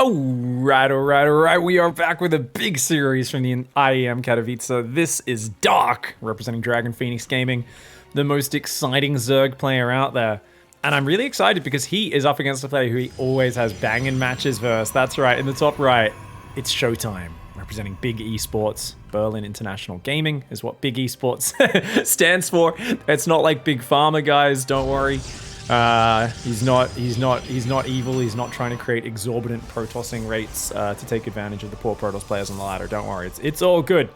Alright. We are back with a big series from the IEM Katowice. This is Dark, representing Dragon Phoenix Gaming, the most exciting Zerg player out there. And I'm really excited because he is up against a player who he always has banging matches versus. That's right, in the top right, it's Showtime, representing Big Esports. Berlin International Gaming is what Big Esports stands for. It's not like Big Pharma, guys, don't worry. He's not evil. He's not trying to create exorbitant protossing rates to take advantage of the poor Protoss players on the ladder. Don't worry, it's all good.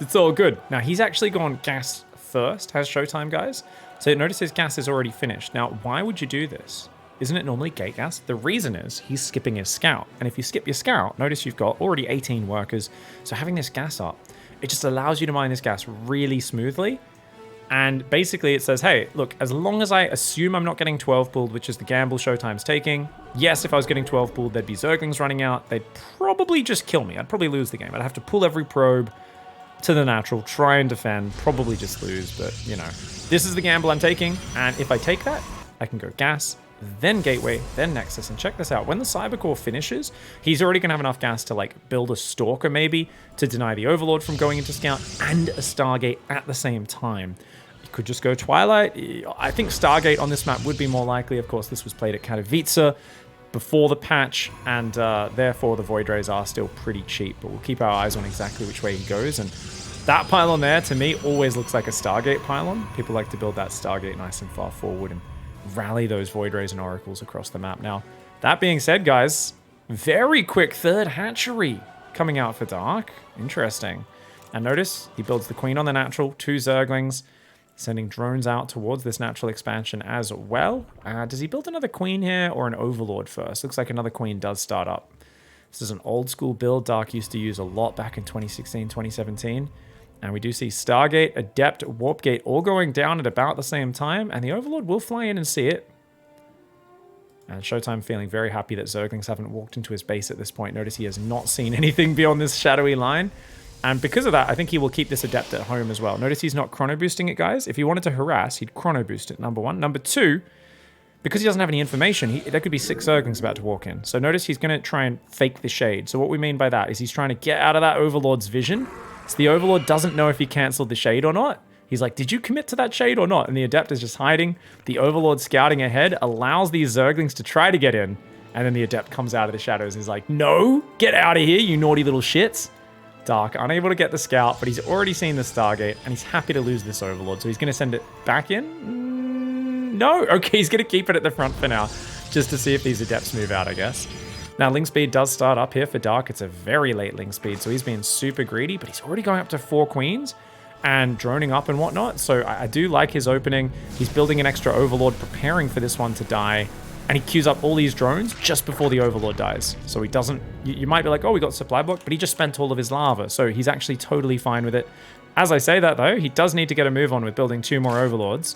It's all good. Now he's actually gone gas first, has Showtime, guys. So notice his gas is already finished. Now, why would you do this? Isn't it normally gate gas? The reason is he's skipping his scout. And if you skip your scout, notice you've got already 18 workers. So having this gas up, it just allows you to mine this gas really smoothly. And basically it says, hey, look, as long as I assume I'm not getting 12 pulled, which is the gamble Showtime's taking. Yes, if I was getting 12 pulled, there'd be Zerglings running out. They'd probably just kill me. I'd probably lose the game. I'd have to pull every probe to the natural, try and defend, probably just lose. But, you know, this is the gamble I'm taking. And if I take that, I can go gas, then Gateway, then Nexus. And check this out. When the Cybercore finishes, he's already going to have enough gas to, like, build a Stalker, maybe, to deny the Overlord from going into Scout, and a Stargate at the same time. Could just go Twilight. I think Stargate on this map would be more likely. Of course, this was played at Katowice before the patch, and therefore the Void Rays are still pretty cheap. But we'll keep our eyes on exactly which way he goes. And that pylon there, to me, always looks like a Stargate pylon. People like to build that Stargate nice and far forward and rally those Void Rays and Oracles across the map. Now, that being said, guys, very quick third hatchery coming out for Dark. Interesting. And notice, he builds the Queen on the natural, 2 Zerglings, sending drones out towards this natural expansion as well. Does he build another Queen here or an Overlord first? Looks like another Queen does start up. This is an old school build Dark used to use a lot back in 2016, 2017. And we do see Stargate, Adept, Warp Gate all going down at about the same time. And the Overlord will fly in and see it. And Showtime feeling very happy that Zerglings haven't walked into his base at this point. Notice he has not seen anything beyond this shadowy line. And because of that, I think he will keep this Adept at home as well. Notice he's not chrono boosting it, guys. If he wanted to harass, he'd chrono boost it, number one. Number two, because he doesn't have any information, there could be 6 Zerglings about to walk in. So notice he's going to try and fake the shade. So what we mean by that is he's trying to get out of that Overlord's vision. So the Overlord doesn't know if he cancelled the shade or not. He's like, did you commit to that shade or not? And the Adept is just hiding. The Overlord scouting ahead allows these Zerglings to try to get in. And then the Adept comes out of the shadows and is like, no, get out of here, you naughty little shits. Dark, unable to get the scout, but he's already seen the Stargate, and he's happy to lose this Overlord, so he's going to send it back in? No? Okay, he's going to keep it at the front for now, just to see if these Adepts move out, I guess. Now, Link Speed does start up here for Dark. It's a very late Link Speed, so he's being super greedy, but he's already going up to 4 Queens and droning up and whatnot, so I do like his opening. He's building an extra Overlord, preparing for this one to die. And he queues up all these drones just before the Overlord dies. So he doesn't... You might be like, oh, we got supply block, but he just spent all of his lava. So he's actually totally fine with it. As I say that, though, he does need to get a move on with building 2 more Overlords.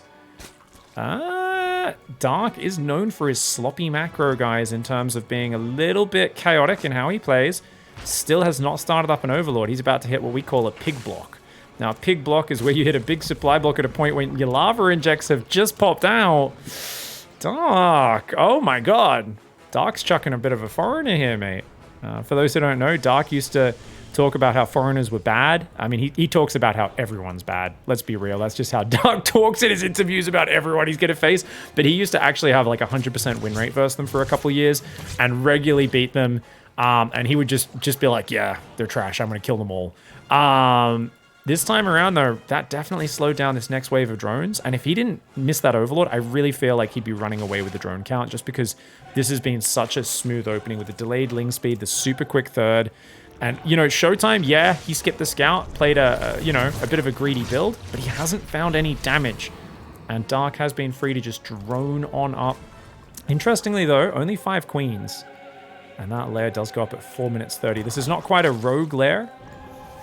Dark is known for his sloppy macro, guys, in terms of being a little bit chaotic in how he plays. Still has not started up an Overlord. He's about to hit what we call a pig block. Now, a pig block is where you hit a big supply block at a point when your lava injects have just popped out. Dark. Oh my god. Dark's chucking a bit of a foreigner here, mate. For those who don't know, Dark used to talk about how foreigners were bad. I mean, he talks about how everyone's bad. Let's be real. That's just how Dark talks in his interviews about everyone he's going to face. But he used to actually have like 100% win rate versus them for a couple years and regularly beat them. And he would just be like, yeah, they're trash. I'm going to kill them all. This time around, though, that definitely slowed down this next wave of drones. And if he didn't miss that Overlord, I really feel like he'd be running away with the drone count just because this has been such a smooth opening with the delayed Ling speed, the super quick third. And, you know, Showtime, yeah, he skipped the scout, played a bit of a greedy build, but he hasn't found any damage. And Dark has been free to just drone on up. Interestingly, though, only 5 Queens. And that lair does go up at 4 minutes 30. This is not quite a rogue lair.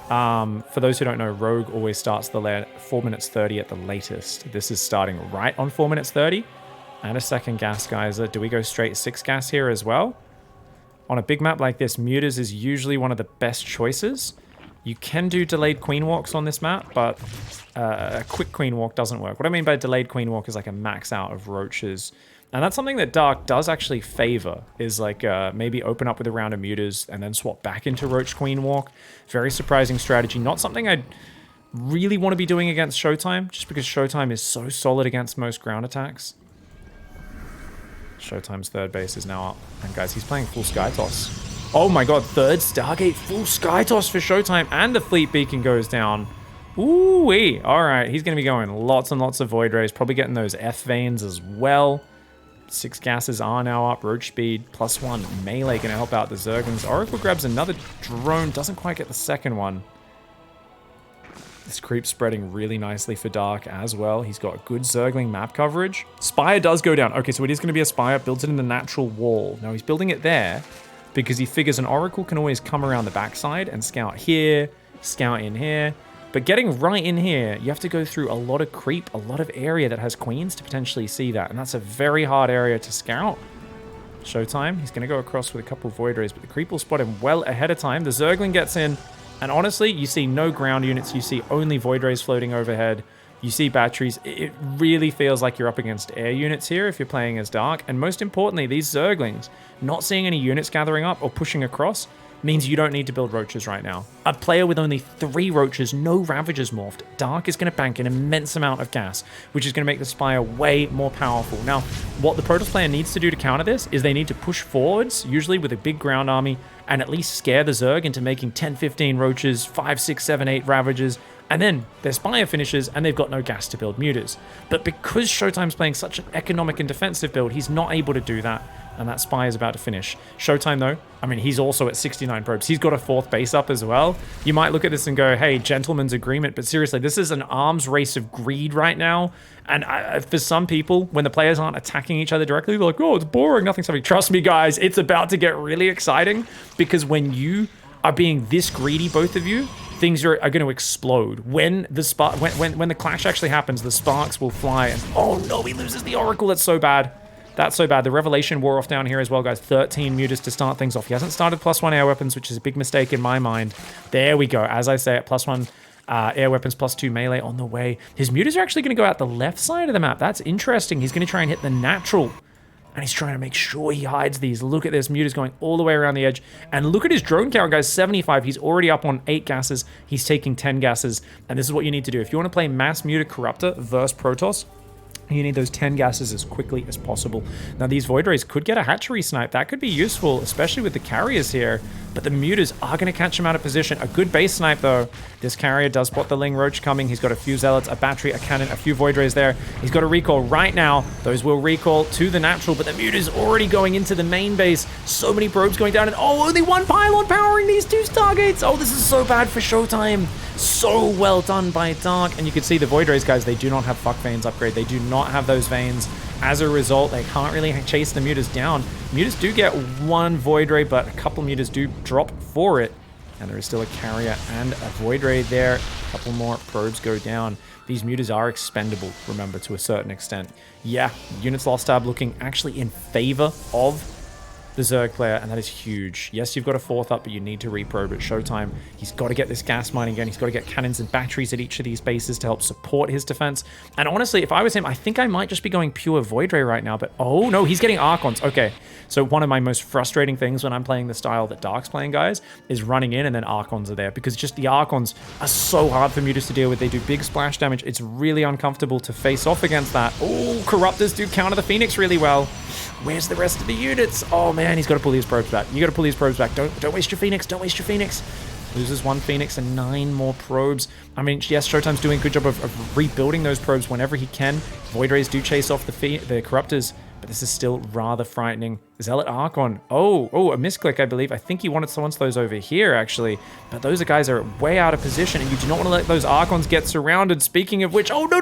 For those who don't know, Rogue always starts the lair 4 minutes 30 at the latest. This is starting right on 4 minutes 30. And a second gas geyser. Do we go straight 6 gas here as well? On a big map like this, Mutas is usually one of the best choices. You can do delayed queen walks on this map, but a quick queen walk doesn't work. What I mean by delayed queen walk is like a max out of roaches And that's something that Dark does actually favor, is like maybe open up with a round of mutas and then swap back into Roach Queen Walk. Very surprising strategy. Not something I'd really want to be doing against Showtime, just because Showtime is so solid against most ground attacks. Showtime's third base is now up. And guys, he's playing full Sky Toss. Oh my god, third Stargate, full Sky Toss for Showtime, and the Fleet Beacon goes down. Ooh-wee. Alright, he's going to be going lots and lots of Void Rays, probably getting those F Veins as well. 6 gases are now up, Roach Speed, +1 melee going to help out the Zerglings. Oracle grabs another drone, doesn't quite get the second one. This creep spreading really nicely for Dark as well. He's got good Zergling map coverage. Spire does go down. Okay, so it is going to be a Spire, builds it in the natural wall. Now he's building it there because he figures an Oracle can always come around the backside and scout here, scout in here. But getting right in here, you have to go through a lot of creep, a lot of area that has queens to potentially see that. And that's a very hard area to scout. Showtime, he's going to go across with a couple of Void Rays, but the creep will spot him well ahead of time. The Zergling gets in. And honestly, you see no ground units, you see only Void Rays floating overhead, you see batteries. It really feels like you're up against air units here if you're playing as Dark. And most importantly, these Zerglings, not seeing any units gathering up or pushing across, means you don't need to build Roaches right now. A player with only 3 Roaches, no Ravagers morphed, Dark is going to bank an immense amount of gas, which is going to make the Spire way more powerful. Now, what the Protoss player needs to do to counter this is they need to push forwards, usually with a big ground army, and at least scare the Zerg into making 10, 15 Roaches, 5, 6, 7, 8 Ravagers, and then their Spire finishes and they've got no gas to build mutas. But because Showtime's playing such an economic and defensive build, he's not able to do that, and that Spire is about to finish. Showtime, though, I mean, he's also at 69 probes. He's got a 4th base up as well. You might look at this and go, hey, gentleman's agreement, but seriously, this is an arms race of greed right now. And for some people, when the players aren't attacking each other directly, they're like, oh, it's boring, nothing's happening. Trust me, guys, it's about to get really exciting, because when you are being this greedy, both of you, things are going to explode. When the when the clash actually happens, the sparks will fly, and oh no, he loses the Oracle. That's so bad. That's so bad. The Revelation wore off down here as well, guys. 13 mutas to start things off. He hasn't started +1 air weapons, which is a big mistake in my mind. There we go. As I say, at +1 air weapons, +2 melee on the way. His mutas are actually going to go out the left side of the map. That's interesting. He's going to try and hit the natural. And he's trying to make sure he hides these. Look at this. Muta's going all the way around the edge. And look at his drone count, guys. 75. He's already up on 8 gases. He's taking 10 gases. And this is what you need to do. If you want to play Mass Muta Corruptor versus Protoss, you need those 10 gases as quickly as possible. Now, these Void Rays could get a hatchery snipe. That could be useful, especially with the carriers here. But the mutas are going to catch him out of position. A good base snipe, though. This carrier does spot the Ling Roach coming. He's got a few Zealots, a battery, a cannon, a few Void Rays there. He's got a recall right now. Those will recall to the natural, but the muta's already going into the main base. So many probes going down, and oh, only 1 pylon powering these 2 Stargates. Oh, this is so bad for Showtime. So well done by Dark. And you can see the Void Rays, guys, they do not have Fuck Veins upgrade. They do not have those veins. As a result, they can't really chase the mutas down. Mutas do get 1 Void Ray, but a couple mutas do drop for it. And there is still a carrier and a Void Ray there. A couple more probes go down. These mutas are expendable, remember, to a certain extent. Yeah, units lost tab looking actually in favor of the Zerg player, and that is huge. Yes, you've got a 4th up, but you need to reprobe at Showtime. He's got to get this gas mining again. He's got to get cannons and batteries at each of these bases to help support his defense. And honestly, if I was him, I think I might just be going pure Void Ray right now, but oh no, he's getting Archons. Okay, so one of my most frustrating things when I'm playing the style that Dark's playing, guys, is running in and then Archons are there, because just the Archons are so hard for mutas to deal with. They do big splash damage. It's really uncomfortable to face off against that. Oh, Corruptors do counter the Phoenix really well. Where's the rest of the units? Oh man, he's got to pull these probes back. You got to pull these probes back. Don't waste your Phoenix. Don't waste your Phoenix. Loses 1 Phoenix and 9 more probes. I mean, yes, Showtime's doing a good job of rebuilding those probes whenever he can. Void Rays do chase off the Corruptors, but this is still rather frightening. Zealot Archon. Oh, a misclick, I believe. I think he wanted someone's those over here, actually. But those guys are way out of position, and you do not want to let those Archons get surrounded. Speaking of which, oh, no.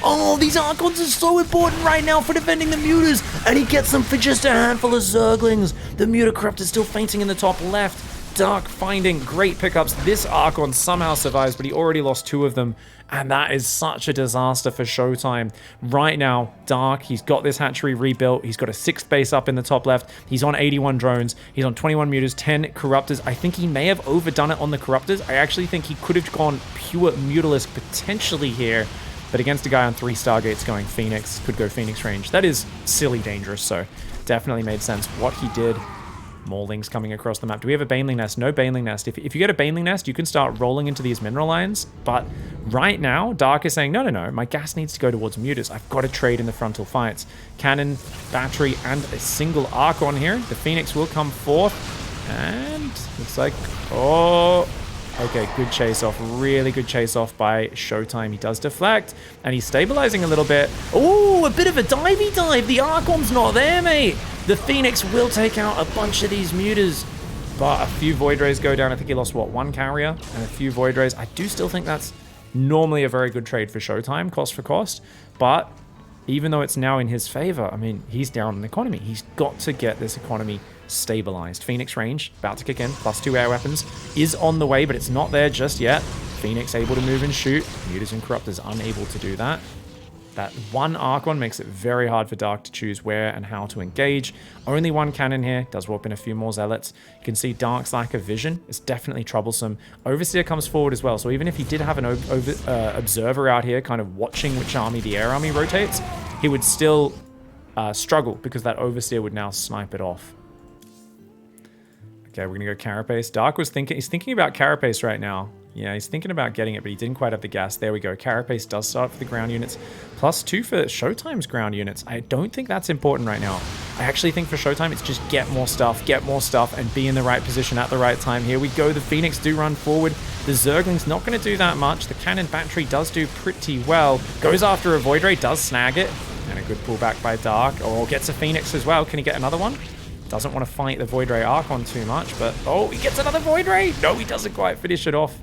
Oh, these Archons are so important right now for defending the mutas, and he gets them for just a handful of Zerglings. The Muta Corrupt is still fainting in the top left. Dark finding great pickups. This Archon somehow survives, but he already lost 2 of them. And that is such a disaster for Showtime. Right now, Dark, he's got this hatchery rebuilt. He's got a 6th base up in the top left. He's on 81 drones. He's on 21 mutas, 10 Corruptors. I think he may have overdone it on the Corruptors. I actually think he could have gone pure Mutalisk potentially here. But against a guy on 3 Stargates going Phoenix, could go Phoenix range. That is silly dangerous, so definitely made sense what he did. Maulings coming across the map. Do we have a Baneling Nest? No Baneling Nest. If you get a Baneling Nest, you can start rolling into these mineral lines. But right now, Dark is saying, no, my gas needs to go towards Mutas. I've got to trade in the frontal fights. Cannon, battery, and a single Archon here. The Phoenix will come forth. And looks like, okay, good chase off. Really good chase off by Showtime. He does deflect, and he's stabilizing a little bit. Oh, a bit of a divey dive. The Archon's not there, mate. The Phoenix will take out a bunch of these Mutas, but a few Void Rays go down. I think he lost, what, 1 carrier and a few Void Rays. I do still think that's normally a very good trade for Showtime, cost for cost, but even though it's now in his favor, I mean, he's down in economy. He's got to get this economy stabilized. Phoenix range, about to kick in, +2 air weapons, is on the way, but it's not there just yet. Phoenix able to move and shoot. Mutas and Corruptors unable to do that. That 1 Archon makes it very hard for Dark to choose where and how to engage. Only 1 cannon here, does warp in a few more Zealots. You can see Dark's lack of vision is definitely troublesome. Overseer comes forward as well, so even if he did have an observer out here kind of watching which army the air army rotates, he would still struggle because that Overseer would now snipe it off. Okay, we're going to go Carapace. Dark was he's thinking about Carapace right now. Yeah, he's thinking about getting it, but he didn't quite have the gas. There we go. Carapace does start for the ground units. +2 for Showtime's ground units. I don't think that's important right now. I actually think for Showtime, it's just get more stuff, and be in the right position at the right time. Here we go. The Phoenix do run forward. The Zergling's not going to do that much. The cannon battery does do pretty well. Goes after a Void Ray, does snag it. And a good pullback by Dark. Oh, gets a Phoenix as well. Can he get another one? Doesn't want to fight the Void Ray Archon too much, but oh, he gets another Void Ray. No, he doesn't quite finish it off.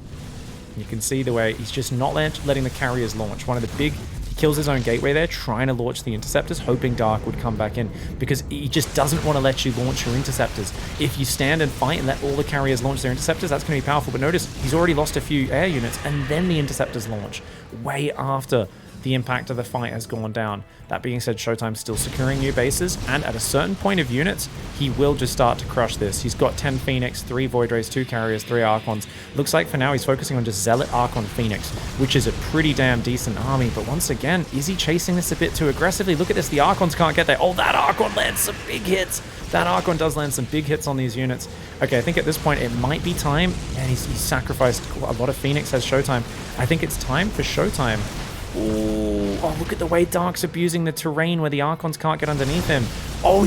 You can see the way he's just not letting the carriers launch. One of the big, he kills his own gateway there, trying to launch the interceptors, hoping Dark would come back in, because he just doesn't want to let you launch your interceptors. If you stand and fight and let all the carriers launch their interceptors, that's going to be powerful. But notice, he's already lost a few air units, and then the interceptors launch way after the impact of the fight has gone down. That being said, Showtime's still securing new bases, and at a certain point of units, he will just start to crush this. He's got 10 Phoenix, 3 Void Rays, 2 Carriers, 3 Archons. Looks like for now he's focusing on just Zealot Archon Phoenix, which is a pretty damn decent army. But once again, is he chasing this a bit too aggressively? Look at this, the Archons can't get there. Oh, that Archon lands some big hits. That Archon does land some big hits on these units. Okay, I think at this point it might be time, and he's sacrificed a lot of Phoenix as Showtime. I think it's time for Showtime. Ooh, oh, look at the way Dark's abusing the terrain where the Archons can't get underneath him. Oh,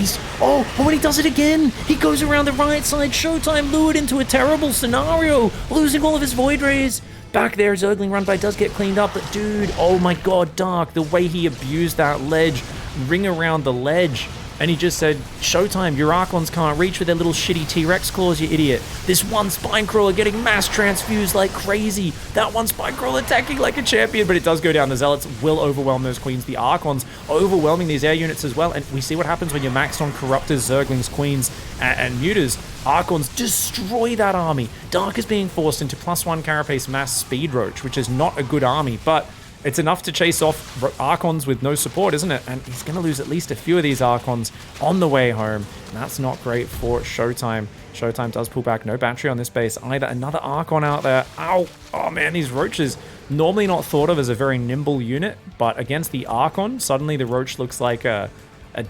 but he does it again. He goes around the right side. Showtime lured into a terrible scenario, losing all of his Void Rays. Back there, Zergling run by does get cleaned up, but dude, oh my god, Dark, the way he abused that ledge, ring around the ledge. And he just said, Showtime, your Archons can't reach with their little shitty T-Rex claws, you idiot. This one Spinecrawler getting mass transfused like crazy. That one Spinecrawler attacking like a champion, but it does go down. The Zealots will overwhelm those Queens. The Archons overwhelming these air units as well. And we see what happens when you're maxed on Corruptors, Zerglings, Queens, and Mutas. Archons destroy that army. Dark is being forced into +1 Carapace Mass Speed Roach, which is not a good army, but it's enough to chase off Archons with no support, isn't it? And he's going to lose at least a few of these Archons on the way home. And that's not great for Showtime. Showtime does pull back. No battery on this base either. Another Archon out there. Ow! Oh man, these Roaches, normally not thought of as a very nimble unit, but against the Archon, suddenly the Roach looks like a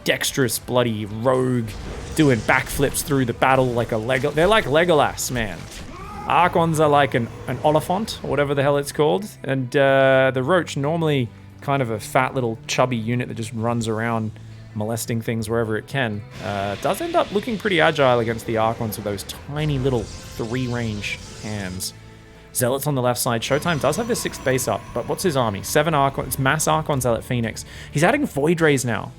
dexterous bloody rogue doing backflips through the battle like a Lego. They're like Legolas, man. Archons are like an Oliphant, or whatever the hell it's called. And the Roach, normally kind of a fat little chubby unit that just runs around molesting things wherever it can, does end up looking pretty agile against the Archons with those tiny little 3-range hands. Zealots on the left side. Showtime does have his 6th base up, but what's his army? 7 Archons, mass Archon Zealot Phoenix. He's adding Void Rays now,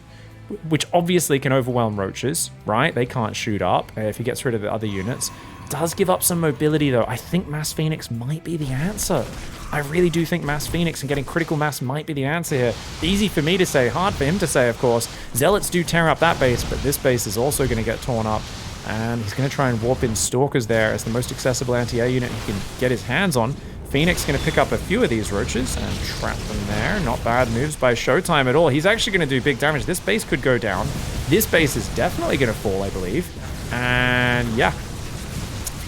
which obviously can overwhelm Roaches, right? They can't shoot up if he gets rid of the other units. Does give up some mobility though. I think Mass Phoenix might be the answer. I really do think Mass Phoenix and getting critical mass might be the answer here. Easy for me to say, hard for him to say, of course. Zealots do tear up that base, but this base is also going to get torn up. And he's going to try and warp in Stalkers there as the most accessible anti-air unit he can get his hands on. Phoenix going to pick up a few of these Roaches and trap them there. Not bad moves by Showtime at all. He's actually going to do big damage. This base could go down. This base is definitely going to fall, I believe. And yeah.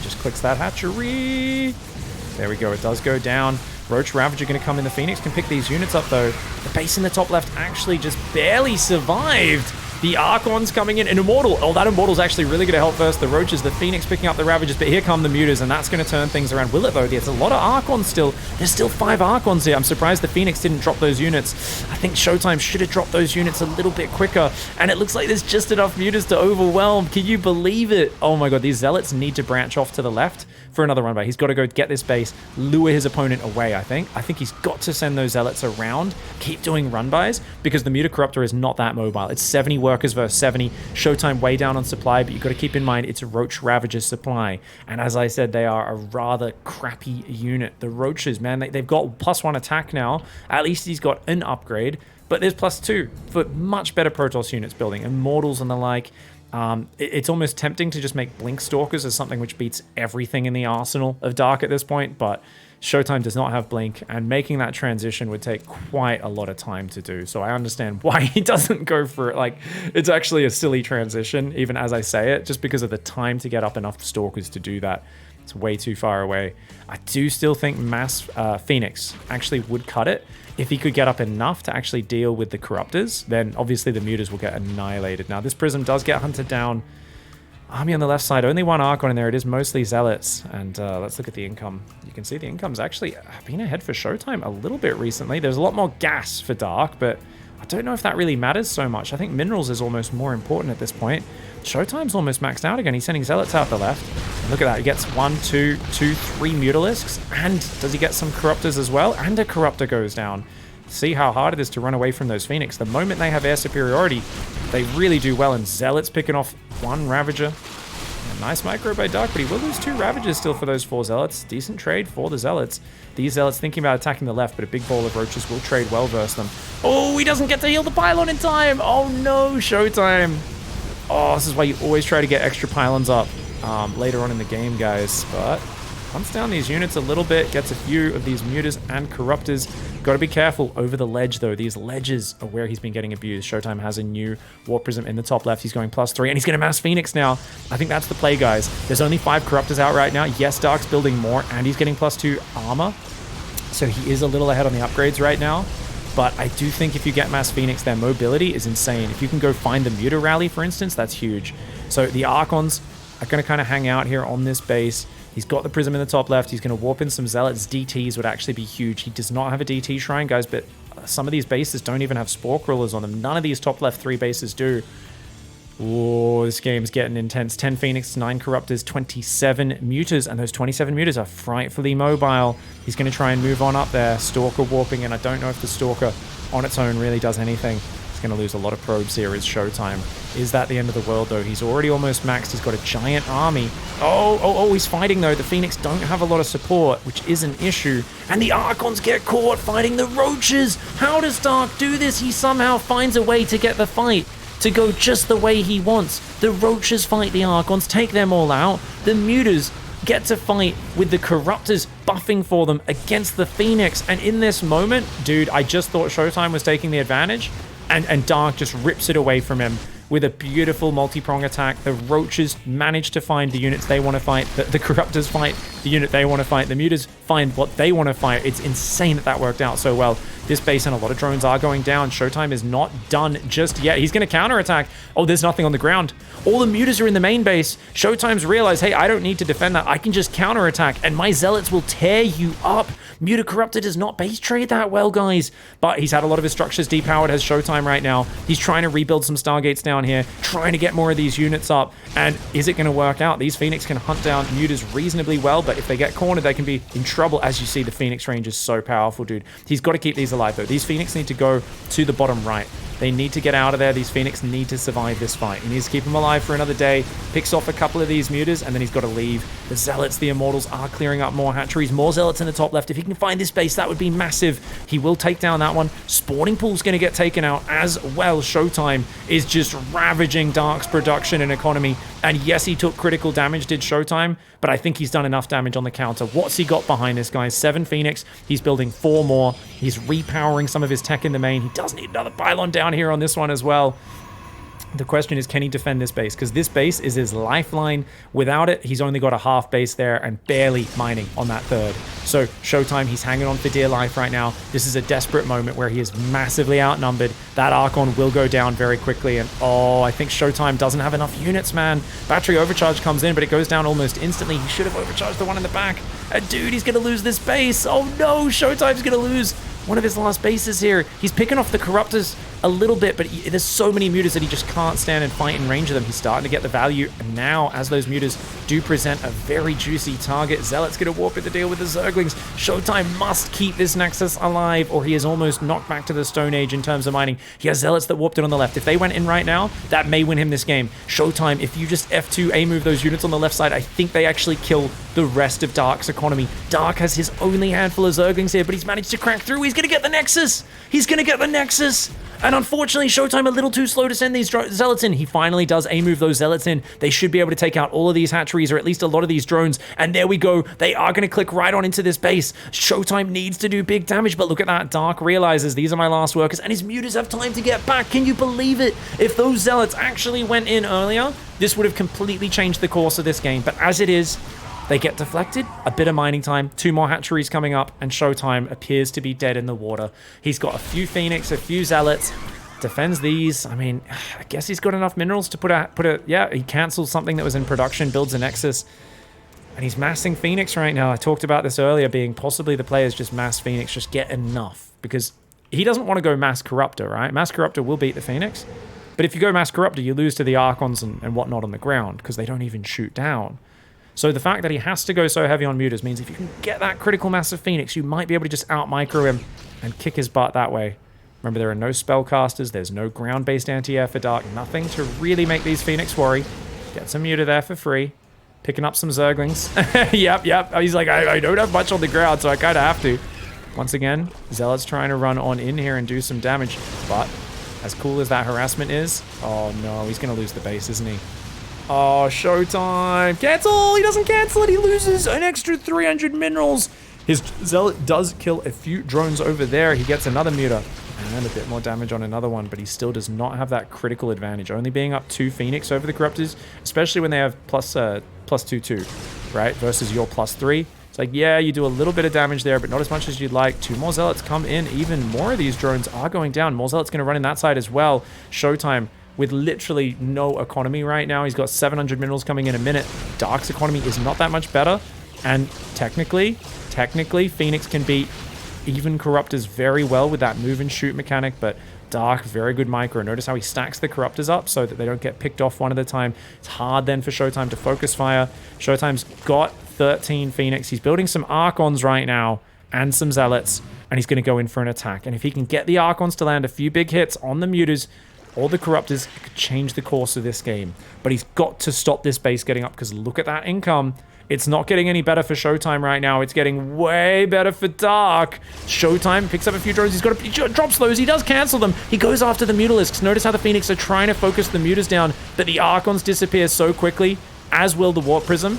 Just clicks that hatchery. There we go. It does go down. Roach Ravager going to come in. The Phoenix can pick these units up, though. The base in the top left actually just barely survived. The Archon's coming in. An Immortal. Oh, that Immortal's actually really going to help first. The Roaches, the Phoenix picking up the Ravagers, but here come the Mutas, and that's going to turn things around. Will it, though? There's a lot of Archons still. There's still 5 Archons here. I'm surprised the Phoenix didn't drop those units. I think Showtime should have dropped those units a little bit quicker, and it looks like there's just enough Mutas to overwhelm. Can you believe it? Oh my god, these Zealots need to branch off to the left for another run by. He's got to go get this base, lure his opponent away, I think. I think he's got to send those Zealots around, keep doing run-bys, because the Mutacorruptor is not that mobile. It's 70 workers versus 70. Showtime way down on supply, but you've got to keep in mind it's a Roach Ravager's supply. And as I said, they are a rather crappy unit. The Roaches, man, they've got +1 attack now. At least he's got an upgrade, but there's +2 for much better Protoss units building, Immortals and the like. It's almost tempting to just make Blink Stalkers as something which beats everything in the arsenal of Dark at this point, but Showtime does not have Blink, and making that transition would take quite a lot of time to do, so I understand why he doesn't go for it. Like, it's actually a silly transition, even as I say it, just because of the time to get up enough Stalkers to do that. It's way too far away. I do still think Mass Phoenix actually would cut it. If he could get up enough to actually deal with the Corruptors, then obviously the Mutas will get annihilated. Now, this Prism does get hunted down. Army on the left side, only 1 Archon in there. It is mostly Zealots. And let's look at the income. You can see the income's actually been ahead for Showtime a little bit recently. There's a lot more gas for Dark, but I don't know if that really matters so much. I think Minerals is almost more important at this point. Showtime's almost maxed out again. He's sending Zealots out the left. And look at that. He gets 1, 2, 3 Mutalisks. And does he get some Corruptors as well? And a Corruptor goes down. See how hard it is to run away from those Phoenix. The moment they have air superiority, they really do well. And Zealots picking off 1 Ravager. A nice micro by Dark, but he will lose 2 Ravagers still for those 4 Zealots. Decent trade for the Zealots. These Zealots thinking about attacking the left, but a big ball of Roaches will trade well versus them. Oh, he doesn't get to heal the pylon in time. Oh no, Showtime. Oh, this is why you always try to get extra pylons up later on in the game, guys. But hunts down these units a little bit, gets a few of these Mutas and Corruptors. Got to be careful over the ledge, though. These ledges are where he's been getting abused. Showtime has a new Warp Prism in the top left. He's going +3, and he's going to Mass Phoenix now. I think that's the play, guys. There's only 5 Corruptors out right now. Yes, Dark's building more, and he's getting +2 armor. So he is a little ahead on the upgrades right now. But I do think if you get Mass Phoenix, their mobility is insane. If you can go find the Muta Rally, for instance, that's huge. So the Archons are going to kind of hang out here on this base. He's got the Prism in the top left. He's going to warp in some Zealots. DTs would actually be huge. He does not have a DT Shrine, guys, but some of these bases don't even have Spore Crawlers on them. None of these top left 3 bases do. Oh, this game's getting intense. 10 Phoenix, 9 Corruptors, 27 Mutas, and those 27 Mutas are frightfully mobile. He's going to try and move on up there. Stalker warping, and I don't know if the Stalker on its own really does anything. He's going to lose a lot of probes here. Is Showtime. Is that the end of the world, though? He's already almost maxed. He's got a giant army. Oh, he's fighting, though. The Phoenix don't have a lot of support, which is an issue. And the Archons get caught fighting the Roaches. How does Dark do this? He somehow finds a way to get the fight to go just the way he wants. The Roaches fight the Archons, take them all out. The Mutas get to fight with the Corruptors buffing for them against the Phoenix. And in this moment, dude, I just thought Showtime was taking the advantage, and Dark just rips it away from him with a beautiful multi-prong attack. The Roaches manage to find the units they want to fight. The Corruptors fight the unit they want to fight. The Mutas find what they want to fight. It's insane that worked out so well. This base and a lot of drones are going down. Showtime is not done just yet. He's going to counterattack. Oh, there's nothing on the ground. All the Mutas are in the main base. Showtime's realized, hey, I don't need to defend that. I can just counterattack, and my Zealots will tear you up. Muta Corruptor does not base trade that well, guys. But he's had a lot of his structures depowered, has Showtime right now. He's trying to rebuild some Stargates down here, trying to get more of these units up. And is it going to work out? These Phoenix can hunt down Mutas reasonably well, but if they get cornered, they can be in trouble. As you see, the Phoenix range is so powerful, dude. He's got to keep these alive, though. These Phoenix need to go to the bottom right. They need to get out of there. These Phoenix need to survive this fight. He needs to keep them alive for another day. Picks off a couple of these Mutas, and then he's got to leave. The Zealots, the Immortals, are clearing up more hatcheries. More Zealots in the top left. If he can find this base, that would be massive. He will take down that one. Spawning Pool's going to get taken out as well. Showtime is just ravaging Dark's production and economy. And yes, he took critical damage, did Showtime, but I think he's done enough damage on the counter. What's he got behind this, guys? 7 Phoenix. He's building 4 more. He's repowering some of his tech in the main. He does need another pylon down here on this one as well. The question is, can he defend this base? Because this base is his lifeline. Without it, he's only got a half base there and barely mining on that third. So Showtime, he's hanging on for dear life right now. This is a desperate moment where he is massively outnumbered. That Archon will go down very quickly. And oh, I think Showtime doesn't have enough units, man. Battery overcharge comes in, but it goes down almost instantly. He should have overcharged the one in the back. And dude, he's going to lose this base. Oh no, Showtime's going to lose one of his last bases here. He's picking off the Corruptors a little bit, but there's so many mutas that he just can't stand and fight in range of them. He's starting to get the value, and now, as those mutas do present a very juicy target, Zealot's going to warp in the deal with the Zerglings. Showtime must keep this Nexus alive, or he is almost knocked back to the Stone Age in terms of mining. He has Zealots that warped in on the left. If they went in right now, that may win him this game. Showtime, if you just F2 A-move those units on the left side, I think they actually kill the rest of Dark's economy. Dark has his only handful of Zerglings here, but he's managed to crack through. He's going to get the Nexus! He's going to get the Nexus! And unfortunately, Showtime a little too slow to send these Zealots in. He finally does A-move those Zealots in. They should be able to take out all of these hatcheries, or at least a lot of these drones. And there we go. They are going to click right on into this base. Showtime needs to do big damage, but look at that. Dark realizes these are my last workers, and his mutas have time to get back. Can you believe it? If those Zealots actually went in earlier, this would have completely changed the course of this game. But as it is, they get deflected, a bit of mining time, 2 more hatcheries coming up, and Showtime appears to be dead in the water. He's got a few Phoenix, a few Zealots, defends these. I mean, I guess he's got enough minerals to yeah, he cancels something that was in production, builds a Nexus, and he's massing Phoenix right now. I talked about this earlier, being possibly the players just mass Phoenix, just get enough, because he doesn't want to go mass Corruptor, right? Mass Corruptor will beat the Phoenix, but if you go mass Corruptor, you lose to the Archons and whatnot on the ground, because they don't even shoot down. So the fact that he has to go so heavy on mutas means if you can get that critical mass of Phoenix, you might be able to just out-micro him and kick his butt that way. Remember, there are no spellcasters, there's no ground-based anti-air for Dark, nothing to really make these Phoenix worry. Get some muta there for free. Picking up some Zerglings. Yep. He's like, I don't have much on the ground, so I kind of have to. Once again, Zealot's trying to run on in here and do some damage, but as cool as that harassment is, oh no, he's going to lose the base, isn't he? Oh, Showtime. Cancel! He doesn't cancel it. He loses an extra 300 minerals. His Zealot does kill a few drones over there. He gets another muta and a bit more damage on another one, but he still does not have that critical advantage. Only being up 2 Phoenix over the Corruptors, especially when they have plus 2/2, right? Versus your +3. It's like, yeah, you do a little bit of damage there, but not as much as you'd like. 2 more Zealots come in. Even more of these drones are going down. More Zealots going to run in that side as well. Showtime with literally no economy right now. He's got 700 minerals coming in a minute. Dark's economy is not that much better. And technically, Phoenix can beat even Corruptors very well with that move and shoot mechanic, but Dark, very good micro. Notice how he stacks the Corruptors up so that they don't get picked off one at a time. It's hard then for Showtime to focus fire. Showtime's got 13 Phoenix. He's building some Archons right now and some Zealots, and he's going to go in for an attack. And if he can get the Archons to land a few big hits on the mutas, or the Corruptors, it could change the course of this game. But he's got to stop this base getting up, because look at that income. It's not getting any better for Showtime right now. It's getting way better for Dark. Showtime picks up a few drones. He drops those. He does cancel them. He goes after the Mutalisks. Notice how the Phoenix are trying to focus the mutas down, but the Archons disappear so quickly, as will the Warp Prism.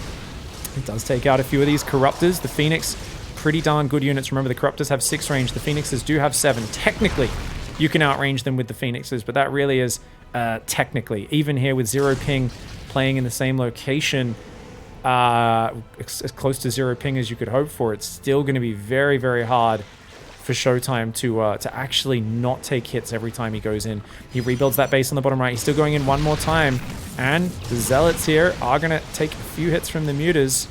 It does take out a few of these Corruptors. The Phoenix, pretty darn good units. Remember, the Corruptors have 6 range. The Phoenixes do have 7. Technically, you can outrange them with the Phoenixes, but that really is technically. Even here with Zero Ping playing in the same location, as close to Zero Ping as you could hope for, it's still going to be very, very hard for Showtime to actually not take hits every time he goes in. He rebuilds that base on the bottom right. He's still going in one more time, and the Zealots here are going to take a few hits from the mutas.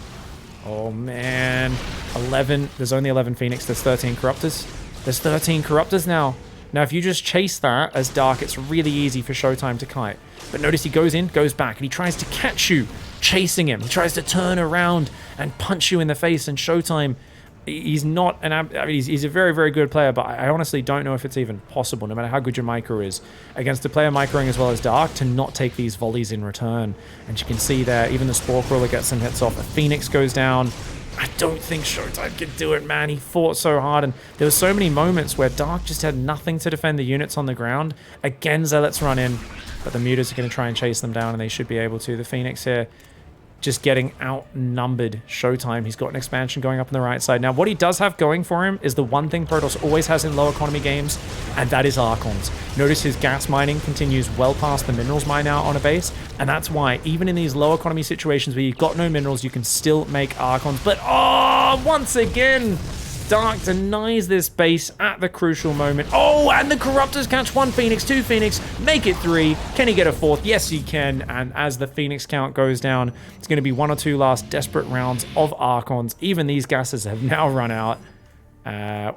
Oh man, 11. There's only 11 Phoenix. There's 13 Corruptors. There's 13 Corruptors now. Now, if you just chase that as Dark, it's really easy for Showtime to kite. But notice he goes in, goes back, and he tries to catch you, chasing him. He tries to turn around and punch you in the face, and Showtime, he's not he's a very, very good player, but I honestly don't know if it's even possible, no matter how good your micro is, against a player microing as well as Dark, to not take these volleys in return. And you can see there, even the Spore Crawler gets some hits off. A Phoenix goes down. I don't think Showtime could do it, man. He fought so hard, and there were so many moments where Dark just had nothing to defend the units on the ground. Again, Zealots run in, but the mutas are going to try and chase them down, and they should be able to. The Phoenix here, just getting outnumbered. Showtime, he's got an expansion going up on the right side. Now, what he does have going for him is the one thing Protoss always has in low economy games, and that is Archons. Notice his gas mining continues well past the minerals mine out on a base, and that's why, even in these low economy situations where you've got no minerals, you can still make Archons. But, oh, once again, Dark denies this base at the crucial moment. Oh, and the Corruptors catch 1 Phoenix, 2 Phoenix, make it 3. Can he get a 4th? Yes, he can. And as the Phoenix count goes down, it's going to be 1 or 2 last desperate rounds of Archons. Even these gases have now run out.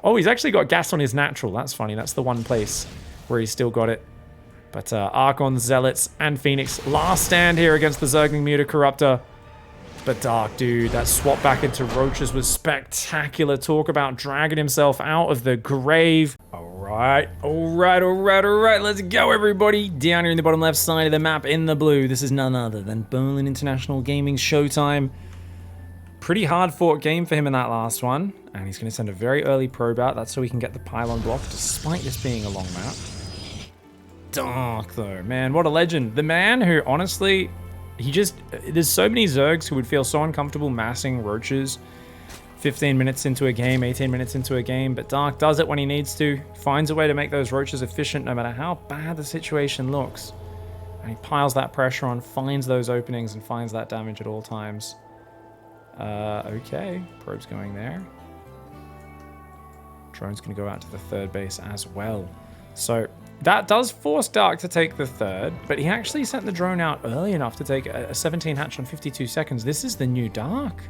Oh, he's actually got gas on his natural. That's funny. That's the one place where he's still got it. But Archons, Zealots, and Phoenix. Last stand here against the Zergling Muta Corruptor. But Dark, dude, that swap back into Roaches was spectacular. Talk about dragging himself out of the grave. All right. Let's go, everybody. Down here in the bottom left side of the map in the blue, this is none other than Berlin International Gaming's Showtime. Pretty hard-fought game for him in that last one. And he's going to send a very early probe out. That's so he can get the pylon block, despite this being a long map. Dark, though. Man, what a legend. The man who, honestly... there's so many Zergs who would feel so uncomfortable massing Roaches 15 minutes into a game, 18 minutes into a game, but Dark does it when he needs to, finds a way to make those Roaches efficient no matter how bad the situation looks. And he piles that pressure on, finds those openings, and finds that damage at all times. Okay, probe's going there. Drone's going to go out to the 3rd base as well. So... that does force Dark to take the 3rd, but he actually sent the drone out early enough to take a 17 hatch on 52 seconds. This is the new Dark.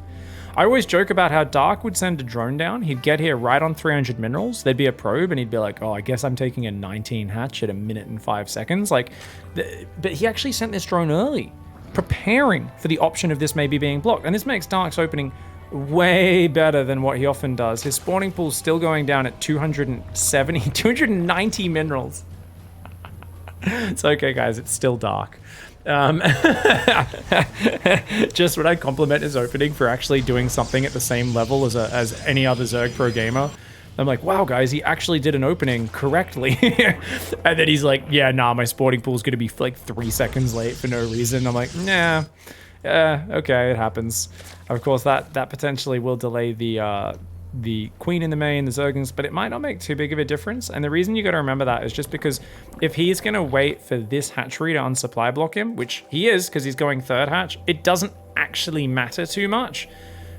I always joke about how Dark would send a drone down. He'd get here right on 300 minerals. There'd be a probe, and he'd be like, oh, I guess I'm taking a 19 hatch at 1 minute and 5 seconds. But he actually sent this drone early, preparing for the option of this maybe being blocked. And this makes Dark's opening way better than what he often does. His spawning pool's still going down at 290 minerals. It's okay, guys. It's still Dark. Just when I compliment his opening for actually doing something at the same level as any other Zerg pro gamer, I'm like, wow, guys, he actually did an opening correctly. And then he's like, yeah, nah, my spawning pool's going to be like 3 seconds late for no reason. I'm like, nah, okay, it happens. Of course, that potentially will delay the queen in the main, the Zerglings, but it might not make too big of a difference. And the reason you got to remember that is just because if he's going to wait for this hatchery to unsupply block him, which he is because he's going 3rd hatch, it doesn't actually matter too much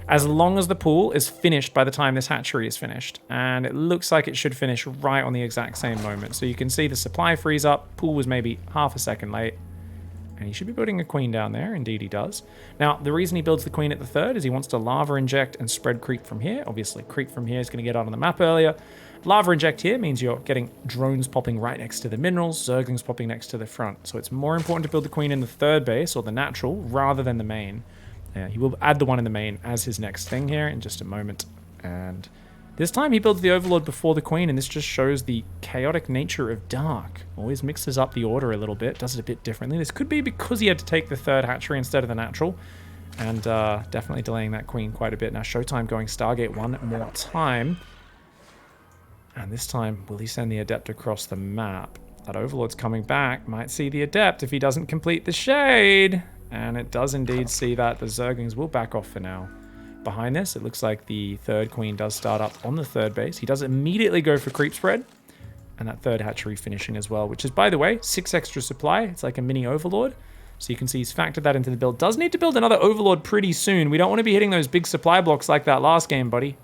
as long as the pool is finished by the time this hatchery is finished. And it looks like it should finish right on the exact same moment. So you can see the supply frees up, pool was maybe half a second late. And he should be building a queen down there. Indeed he does. Now, the reason he builds the queen at the 3rd is he wants to lava inject and spread creep from here. Obviously, creep from here is going to get out on the map earlier. Lava inject here means you're getting drones popping right next to the minerals, Zerglings popping next to the front. So it's more important to build the queen in the 3rd base, or the natural, rather than the main. He will add the one in the main as his next thing here in just a moment. And this time he builds the Overlord before the queen, and this just shows the chaotic nature of Dark. Always mixes up the order a little bit, does it a bit differently. This could be because he had to take the 3rd hatchery instead of the natural, and definitely delaying that queen quite a bit. Now Showtime going Stargate one more time. And this time, will he send the Adept across the map? That Overlord's coming back, might see the Adept if he doesn't complete the shade. And it does indeed see that. The Zerglings will back off for now. Behind this, it looks like the 3rd queen does start up on the 3rd base. He does immediately go for creep spread, and that 3rd hatchery finishing as well, which is, by the way, 6 extra supply. It's like a mini Overlord. So you can see he's factored that into the build. Does need to build another Overlord pretty soon. We don't want to be hitting those big supply blocks like that last game, buddy.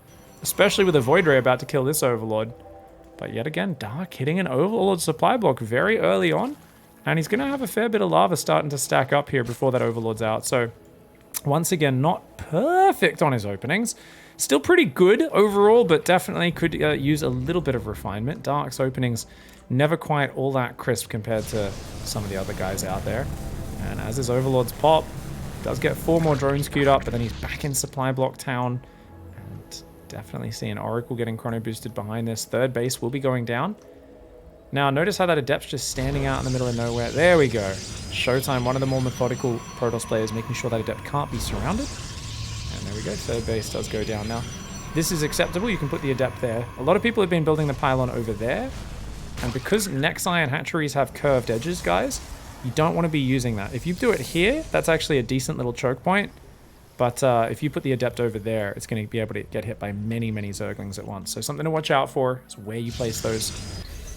Especially with a Void Ray about to kill this Overlord. But yet again, Dark hitting an Overlord supply block very early on. And he's going to have a fair bit of lava starting to stack up here before that Overlord's out. So once again, not perfect on his openings. Still pretty good overall, but definitely could use a little bit of refinement. Dark's openings never quite all that crisp compared to some of the other guys out there. And as his Overlords pop, does get 4 more drones queued up, but then he's back in supply block town. And definitely see an Oracle getting chrono boosted behind this. 3rd base will be going down. Now, notice how that Adept's just standing out in the middle of nowhere. There we go. Showtime, one of the more methodical Protoss players, making sure that Adept can't be surrounded. And there we go. 3rd base does go down now. This is acceptable. You can put the Adept there. A lot of people have been building the pylon over there. And because Nexi and hatcheries have curved edges, guys, you don't want to be using that. If you do it here, that's actually a decent little choke point. But if you put the Adept over there, it's going to be able to get hit by many, many Zerglings at once. So something to watch out for is where you place those.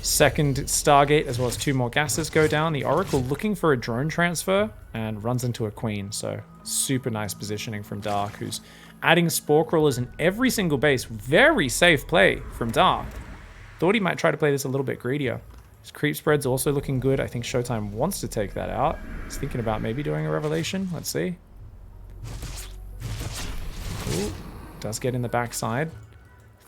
Second Stargate, as well as 2 more gases go down. The Oracle looking for a drone transfer and runs into a Queen. So super nice positioning from Dark, who's adding Spore Crawlers in every single base. Very safe play from Dark. Thought he might try to play this a little bit greedier. His creep spread's also looking good. I think Showtime wants to take that out. He's thinking about maybe doing a Revelation. Let's see. Ooh, does get in the backside.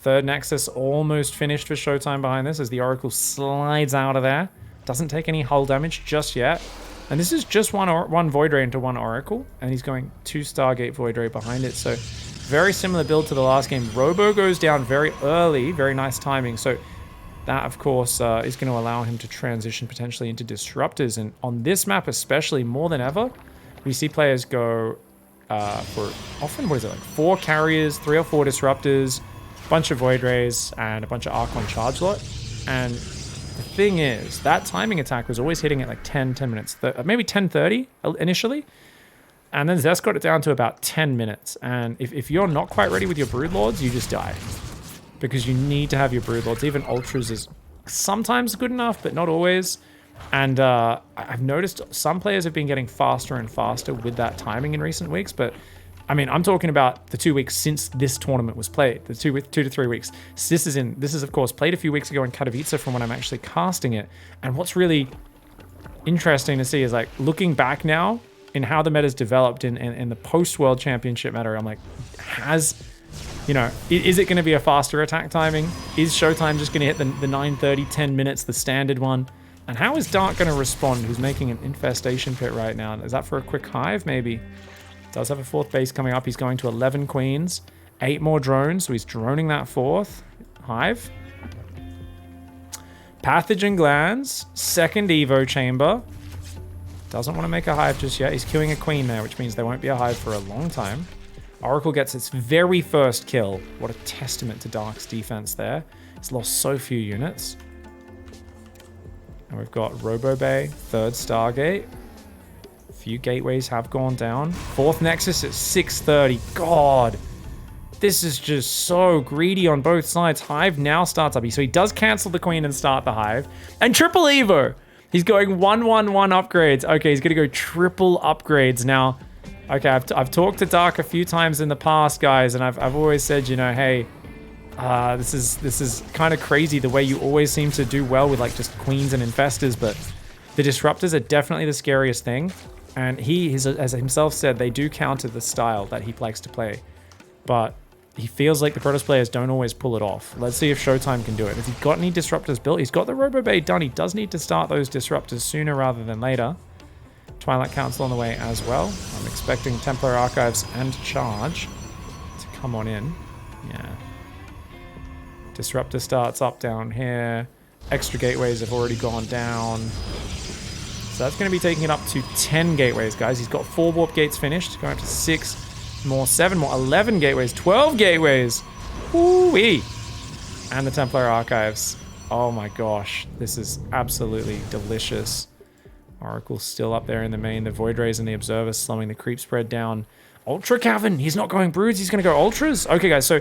Third Nexus almost finished for Showtime behind this as the Oracle slides out of there. Doesn't take any hull damage just yet. And this is just one Void Ray into 1 Oracle. And he's going 2 Stargate Void Ray behind it. So very similar build to the last game. Robo goes down very early. Very nice timing. So that, of course, is going to allow him to transition potentially into Disruptors. And on this map especially, more than ever, we see players go for often, what is it, like 4 carriers, 3 or 4 disruptors, a bunch of Void Rays, and a bunch of Archon charge lot. And the thing is, that timing attack was always hitting at like 10 minutes, maybe 10:30 initially. And then Zest got it down to about 10 minutes. And if you're not quite ready with your Broodlords, you just die. Because you need to have your Broodlords. Even Ultras is sometimes good enough, but not always. And I've noticed some players have been getting faster and faster with that timing in recent weeks. But, I mean, I'm talking about the 2 weeks since this tournament was played. The 2 to 3 weeks. So this is, of course, played a few weeks ago in Katowice from when I'm actually casting it. And what's really interesting to see is, like, looking back now in how the meta's developed in the post-World Championship meta, I'm like, you know, is it going to be a faster attack timing? Is Showtime just going to hit the 9:30, 10 minutes, the standard one? And how is Dark going to respond, who's making an infestation pit right now? Is that for a quick hive, maybe? Does have a 4th base coming up. He's going to 11 queens, 8 more drones, so he's droning that 4th hive. Pathogen glands, 2nd Evo chamber. Doesn't want to make a hive just yet. He's queuing a queen there, which means there won't be a hive for a long time. Oracle gets its very first kill. What a testament to Dark's defense there. He's lost so few units. And we've got Robo Bay, 3rd Stargate. A few gateways have gone down. 4th Nexus at 6:30. God, this is just so greedy on both sides. Hive now starts up. So he does cancel the queen and start the hive. And triple Evo. He's going 1-1-1 upgrades. Okay, he's going to go triple upgrades now. Okay, I've talked to Dark a few times in the past, guys, and I've always said, you know, hey, this is kind of crazy the way you always seem to do well with like just queens and infestors, but the disruptors are definitely the scariest thing. And he, as himself said, they do counter the style that he likes to play. But he feels like the Protoss players don't always pull it off. Let's see if Showtime can do it. Has he got any disruptors built? He's got the Robo Bay done. He does need to start those disruptors sooner rather than later. Twilight Council on the way as well. I'm expecting Templar Archives and Charge to come on in. Yeah. Disruptor starts up down here. Extra gateways have already gone down. So that's going to be taking it up to 10 gateways, guys. He's got 4 warp gates finished. Going up to 6 more, 7 more, 11 gateways, 12 gateways. Woo-wee. And the Templar Archives. Oh my gosh. This is absolutely delicious. Oracle's still up there in the main. The Void Rays and the Observer slowing the creep spread down. Ultra Cavern. He's not going Broods. He's going to go Ultras. Okay, guys. So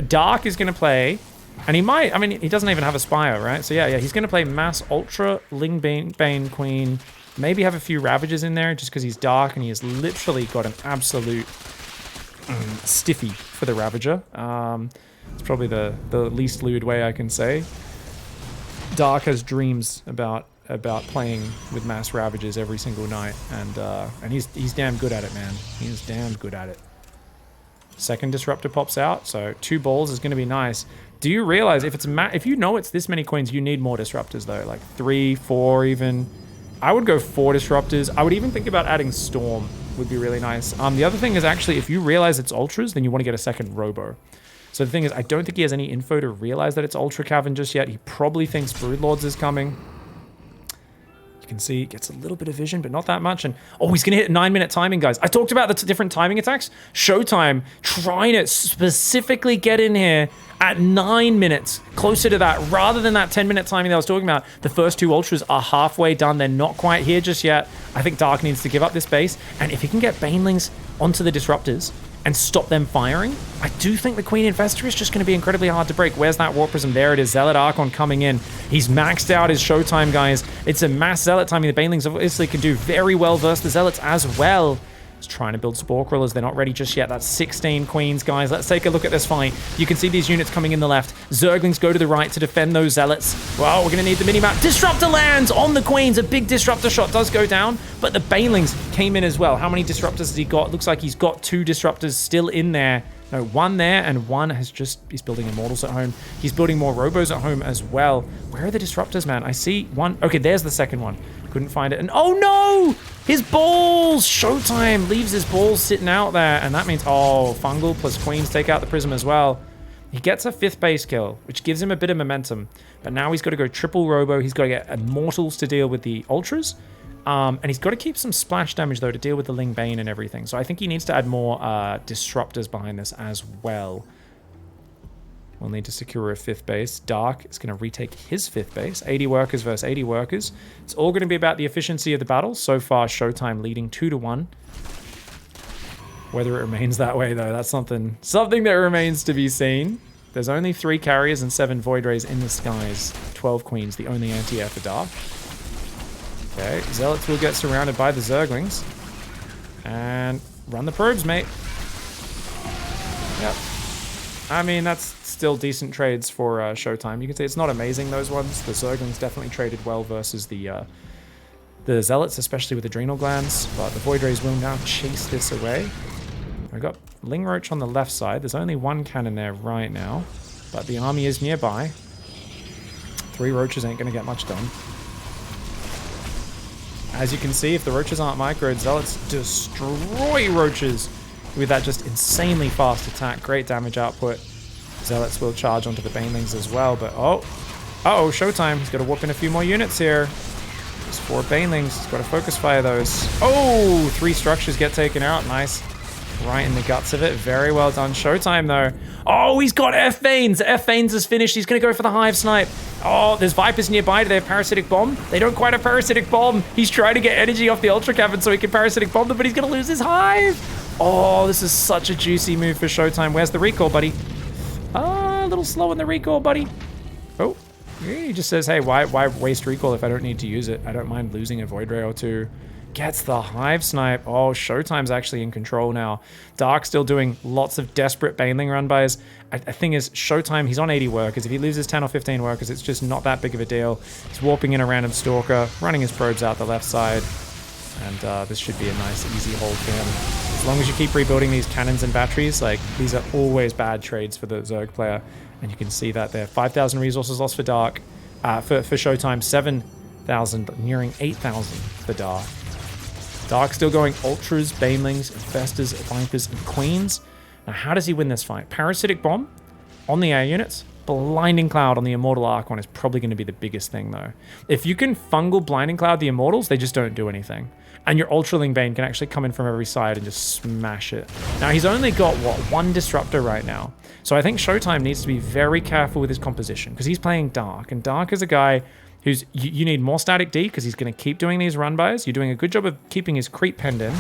Dark is going to play. And he might. I mean, he doesn't even have a Spire, right? So yeah. He's going to play Mass Ultra, Ling Bane Queen. Maybe have a few Ravagers in there just because he's Dark and he has literally got an absolute stiffy for the Ravager. It's probably the least lewd way I can say. Dark has dreams about playing with mass Ravagers every single night, and he's damn good at it, man. He's damn good at it. Second Disruptor pops out, so 2 balls is going to be nice. Do you realize if you know it's this many coins, you need more Disruptors though, like 3, 4 even. I would go 4 Disruptors. I would even think about adding Storm. Would be really nice. The other thing is actually, if you realize it's Ultras, then you want to get a second Robo. So the thing is, I don't think he has any info to realize that it's Ultra Cavern just yet. He probably thinks Broodlords is coming. You can see he gets a little bit of vision, but not that much. And oh, he's going to hit 9-minute timing, guys. I talked about the different timing attacks. Showtime trying to specifically get in here at 9 minutes, closer to that, rather than that 10-minute timing that I was talking about. The first 2 Ultras are halfway done. They're not quite here just yet. I think Dark needs to give up this base. And if he can get Banelings onto the disruptors and stop them firing, I do think the Queen Infestor is just going to be incredibly hard to break. Where's that Warp Prism? There it is. Zealot Archon coming in. He's maxed out his Showtime, guys. It's a mass Zealot timing. The Banelings obviously can do very well versus the Zealots as well. He's trying to build Spore Crawlers. They're not ready just yet. That's 16 Queens, guys. Let's take a look at this fight. You can see these units coming in the left. Zerglings go to the right to defend those Zealots. Well, we're going to need the minimap. Disruptor lands on the Queens. A big Disruptor shot does go down, but the Banelings came in as well. How many Disruptors has he got? Looks like he's got 2 Disruptors still in there. No, 1 there, and 1 has just... He's building Immortals at home. He's building more Robos at home as well. Where are the Disruptors, man? I see 1. Okay, there's the second one. Couldn't find it. And oh no! His balls! Showtime leaves his balls sitting out there. And that means, oh, Fungal plus Queens take out the Prism as well. He gets a 5th base kill, which gives him a bit of momentum. But now he's got to go triple Robo. He's got to get Immortals to deal with the Ultras. And he's got to keep some splash damage, though, to deal with the Ling Bane and everything. So I think he needs to add more Disruptors behind this as well. We'll need to secure a 5th base. Dark is going to retake his 5th base. 80 workers versus 80 workers. It's all going to be about the efficiency of the battle. So far, Showtime leading 2-1. Whether it remains that way, though, that's something that remains to be seen. There's only 3 carriers and 7 Void Rays in the skies. 12 Queens, the only anti-air for Dark. Okay, Zealots will get surrounded by the Zerglings. And run the probes, mate. Yep. I mean, that's still decent trades for Showtime. You can see it's not amazing, those ones. The Zerglings definitely traded well versus the Zealots, especially with Adrenal Glands. But the Void Rays will now chase this away. We've got Ling Roach on the left side. There's only 1 cannon there right now. But the army is nearby. 3 Roaches ain't going to get much done. As you can see, if the Roaches aren't microed, Zealots destroy Roaches with that just insanely fast attack. Great damage output. Zealots will charge onto the Banelings as well, but uh-oh, Showtime. He's got to whoop in a few more units here. There's 4 Banelings. He's got to focus fire those. Oh, 3 structures get taken out. Nice. Right in the guts of it. Very well done. Showtime, though. Oh, he's got F-Veins. F-Veins is finished. He's going to go for the Hive Snipe. Oh, there's Vipers nearby. Do they have Parasitic Bomb? They don't quite have Parasitic Bomb. He's trying to get energy off the Ultra Cavern so he can Parasitic Bomb them, but he's going to lose his Hive. Oh, this is such a juicy move for Showtime. Where's the recall, buddy? A little slow in the recall, buddy. Oh, he just says, hey, why waste recall if I don't need to use it? I don't mind losing a Void Ray or 2. Gets the Hive Snipe. Oh, Showtime's actually in control now. Dark still doing lots of desperate Baneling run-bys. I think is Showtime, he's on 80 workers. If he loses 10 or 15 workers, it's just not that big of a deal. He's warping in a random Stalker, running his probes out the left side. And this should be a nice, easy hold for him. As long as you keep rebuilding these cannons and batteries, like, these are always bad trades for the Zerg player. And you can see that there. 5,000 resources lost for Dark. For Showtime, 7,000, nearing 8,000 for Dark. Dark still going Ultras, Banelings, Infestors, Vipers, and Queens. Now, how does he win this fight? Parasitic Bomb on the air units. Blinding Cloud on the Immortal Archon is probably going to be the biggest thing, though. If you can Fungal Blinding Cloud the Immortals, they just don't do anything. And your Ultraling Bane can actually come in from every side and just smash it. Now, he's only got, what, 1 Disruptor right now. So I think Showtime needs to be very careful with his composition, because he's playing Dark. And Dark is a guy who's... You need more static D, because he's going to keep doing these run-bys. You're doing a good job of keeping his creep penned in.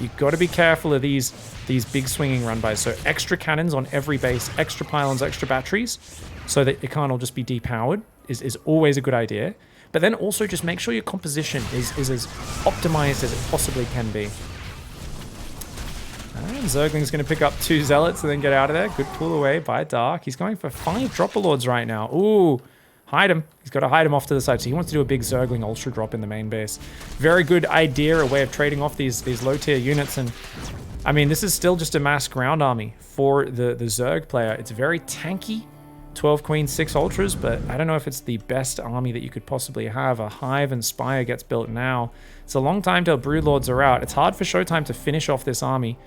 You've got to be careful of these big swinging run-bys. So extra cannons on every base, extra pylons, extra batteries, so that it can't all just be depowered is always a good idea. But then also just make sure your composition is as optimized as it possibly can be. And Zergling's going to pick up 2 Zealots and then get out of there. Good pull away by Dark. He's going for 5 Dropper Lords right now. Ooh, hide him. He's got to hide him off to the side. So he wants to do a big Zergling Ultra drop in the main base. Very good idea, a way of trading off these low tier units. And I mean, this is still just a mass ground army for the Zerg player. It's very tanky. 12 Queens, 6 Ultras, but I don't know if it's the best army that you could possibly have. A Hive and Spire gets built now. It's a long time till Broodlords are out. It's hard for Showtime to finish off this army.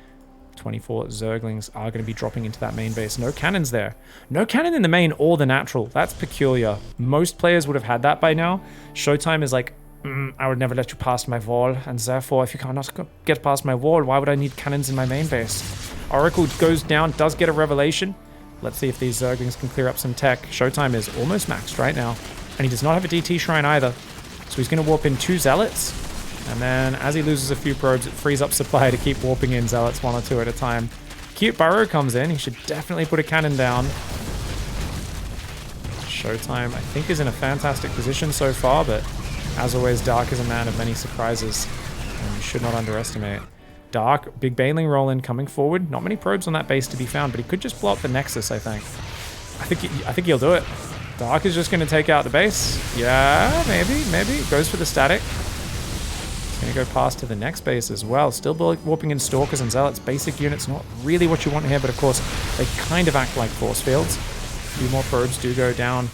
24 Zerglings are going to be dropping into that main base. No cannons there. No cannon in the main or the natural. That's peculiar. Most players would have had that by now. Showtime is like, I would never let you pass my wall, and therefore, if you cannot get past my wall, why would I need cannons in my main base? Oracle goes down, does get a revelation. Let's see if these Zerglings can clear up some tech. Showtime is almost maxed right now. And he does not have a DT Shrine either. So he's going to warp in 2 Zealots. And then as he loses a few probes, it frees up supply to keep warping in Zealots 1 or 2 at a time. Cute Burrow comes in. He should definitely put a cannon down. Showtime, I think, is in a fantastic position so far, but as always, Dark is a man of many surprises, and you should not underestimate. Dark, big Baneling roll in coming forward. Not many probes on that base to be found, but he could just blow up the Nexus, I think. I think he'll do it. Dark is just going to take out the base. Yeah, maybe. Goes for the static. He's going to go past to the next base as well. Still warping in Stalkers and Zealots. Basic units, not really what you want here, but of course, they kind of act like force fields. A few more probes do go down.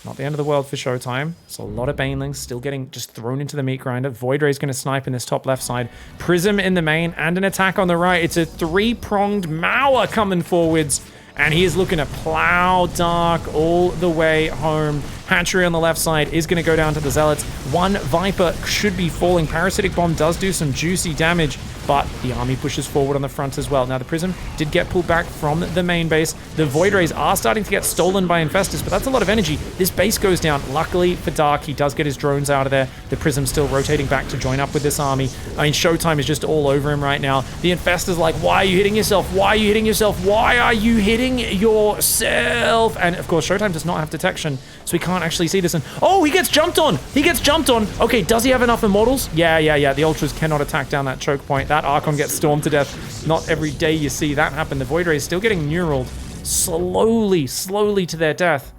Not the end of the world for Showtime. It's a lot of Banelings still getting just thrown into the meat grinder. Void Ray's going to snipe in this top left side. Prism in the main and an attack on the right. It's a 3-pronged Mauer coming forwards. And he is looking to plow Dark all the way home. Hatchery on the left side is going to go down to the Zealots. One Viper should be falling. Parasitic Bomb does do some juicy damage, but the army pushes forward on the front as well. Now, the Prism did get pulled back from the main base. The Void Rays are starting to get stolen by Infestors, but that's a lot of energy. This base goes down. Luckily for Dark, he does get his drones out of there. The Prism still rotating back to join up with this army. I mean, Showtime is just all over him right now. The Infestors like, why are you hitting yourself? Why are you hitting yourself? Why are you hitting yourself? And of course, Showtime does not have detection, so he can't actually see this. And oh, he gets jumped on. He gets jumped on. Okay, does he have enough Immortals? Yeah. The Ultras cannot attack down that choke point. That Archon gets stormed to death. Not every day you see that happen. The Void Ray is still getting neuraled slowly to their death.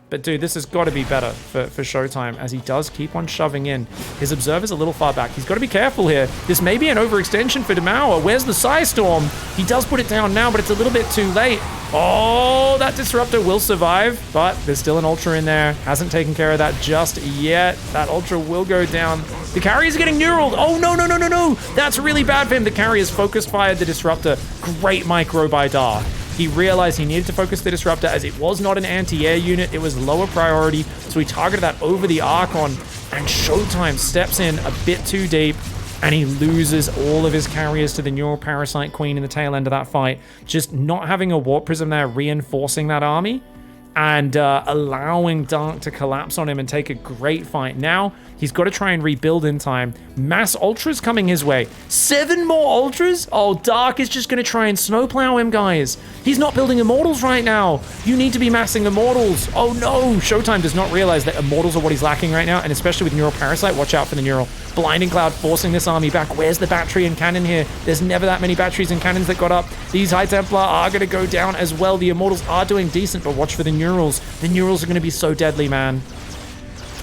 But dude, this has got to be better for Showtime as he does keep on shoving in. His Observer's a little far back. He's got to be careful here. This may be an overextension for Demauer. Where's the Psystorm? He does put it down now, but it's a little bit too late. Oh, that Disruptor will survive, but there's still an Ultra in there. Hasn't taken care of that just yet. That Ultra will go down. The carrier's getting neuraled. Oh, no. That's really bad for him. The carrier's focus fired the Disruptor. Great micro by Dark. He realized he needed to focus the Disruptor as it was not an anti-air unit. It was lower priority, so he targeted that over the Archon, and Showtime steps in a bit too deep, and he loses all of his carriers to the Neural Parasite Queen in the tail end of that fight. Just not having a Warp Prism there reinforcing that army and allowing Dark to collapse on him and take a great fight. Now, he's got to try and rebuild in time. Mass Ultras coming his way. 7 more Ultras? Oh, Dark is just going to try and snowplow him, guys. He's not building Immortals right now. You need to be massing Immortals. Oh, no. Showtime does not realize that Immortals are what he's lacking right now, and especially with Neural Parasite, watch out for the Neural. Blinding Cloud forcing this army back. Where's the battery and cannon here? There's never that many batteries and cannons that got up. These High Templar are going to go down as well. The Immortals are doing decent, but watch for the Neurals. The Neurals are going to be so deadly, man.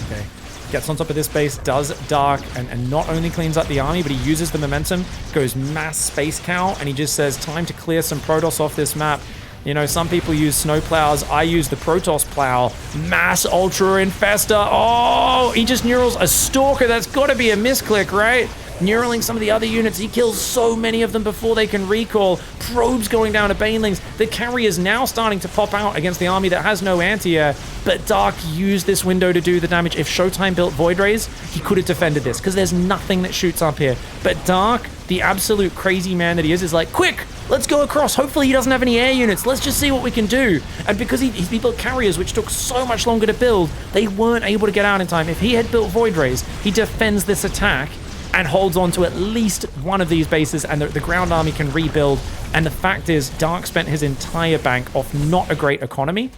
Okay. Gets on top of this base, does Dark, and not only cleans up the army, but he uses the momentum, goes mass Space Cow, and he just says, time to clear some Protoss off this map. You know, some people use snow plows. I use the Protoss plow. Mass Ultra Infestor. Oh, he just neurals a Stalker. That's got to be a misclick, right? Neuraling some of the other units. He kills so many of them before they can recall. Probes going down to Banelings. The carrier's now starting to pop out against the army that has no anti-air. But Dark used this window to do the damage. If Showtime built Void Rays, he could have defended this because there's nothing that shoots up here. But Dark, the absolute crazy man that he is like, quick, let's go across. Hopefully he doesn't have any air units. Let's just see what we can do. And because he built carriers, which took so much longer to build, they weren't able to get out in time. If he had built Void Rays, he defends this attack and holds on to at least one of these bases, and the ground army can rebuild. And the fact is, Dark spent his entire bank off not a great economy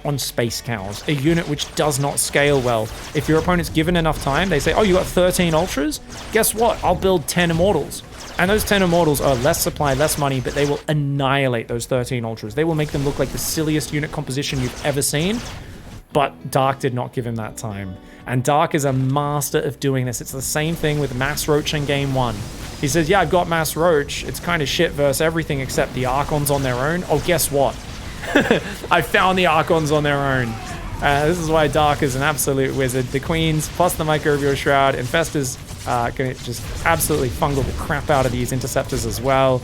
on Space Cows, a unit which does not scale well. If your opponent's given enough time, they say, oh, you got 13 Ultras? Guess what? I'll build 10 Immortals. And those 10 Immortals are less supply, less money, but they will annihilate those 13 Ultras. They will make them look like the silliest unit composition you've ever seen. But Dark did not give him that time. And Dark is a master of doing this. It's the same thing with Mass Roach in Game 1. He says, yeah, I've got Mass Roach. It's kind of shit versus everything except the Archons on their own. Oh, guess what? I found the Archons on their own. This is why Dark is an absolute wizard. The Queens plus the Microbial Shroud. Infestors going to just absolutely fungal the crap out of these Interceptors as well.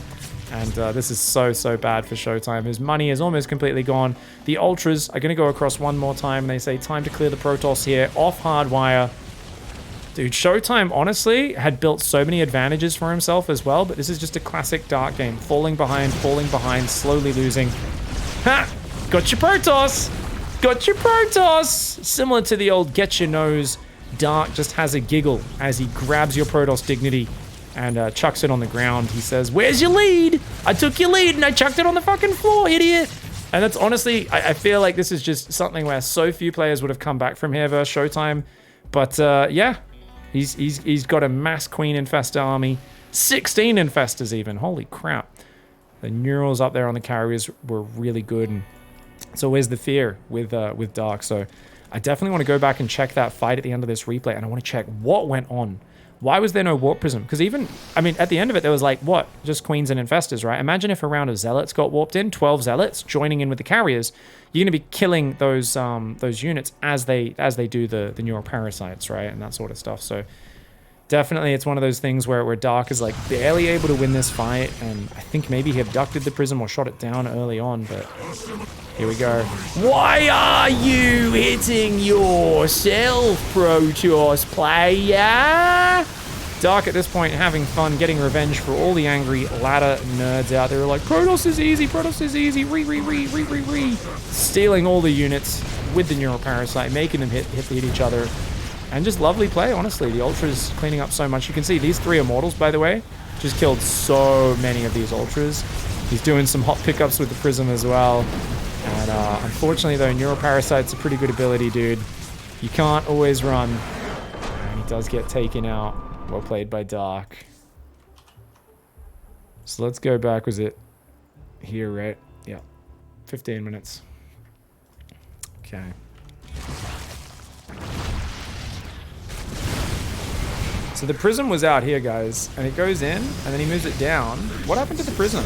And this is so bad for Showtime, whose money is almost completely gone. The Ultras are going to go across one more time. And they say, time to clear the Protoss here. Off Hardwire. Dude, Showtime, honestly, had built so many advantages for himself as well. But this is just a classic Dark game. Falling behind, slowly losing. Ha! Got your Protoss! Got your Protoss! Similar to the old get your nose, Dark just has a giggle as he grabs your Protoss Dignity and chucks it on the ground. He says, "Where's your lead? I took your lead and I chucked it on the fucking floor, idiot." And that's honestly, I feel like this is just something where so few players would have come back from here versus Showtime. But yeah, he's got a mass Queen Infestor army, 16 Infestors even. Holy crap! The Neurals up there on the carriers were really good, and it's always the fear with Dark. So I definitely want to go back and check that fight at the end of this replay, and I want to check what went on. Why was there no Warp Prism? Because even, I mean, at the end of it, there was like, what? Just Queens and Infestors, right? Imagine if a round of Zealots got warped in, 12 Zealots joining in with the carriers. You're going to be killing those units as they do the neural parasites, right? And that sort of stuff. So definitely it's one of those things where Dark is like barely able to win this fight. And I think maybe he abducted the Prism or shot it down early on, but here we go. Why are you hitting yourself, Protoss player? Dark at this point having fun, getting revenge for all the angry ladder nerds out there. Like, Protoss is easy, re. Stealing all the units with the Neural Parasite, making them hit each other. And just lovely play, honestly. The Ultras cleaning up so much. You can see these 3 Immortals, by the way, just killed so many of these Ultras. He's doing some hot pickups with the Prism as well. And unfortunately, though, Neural Parasite's a pretty good ability, dude. You can't always run. And he does get taken out. Well played by Dark. So let's go back. Was it here, right? Yeah. 15 minutes. Okay. So the Prism was out here, guys. And it goes in, and then he moves it down. What happened to the Prism?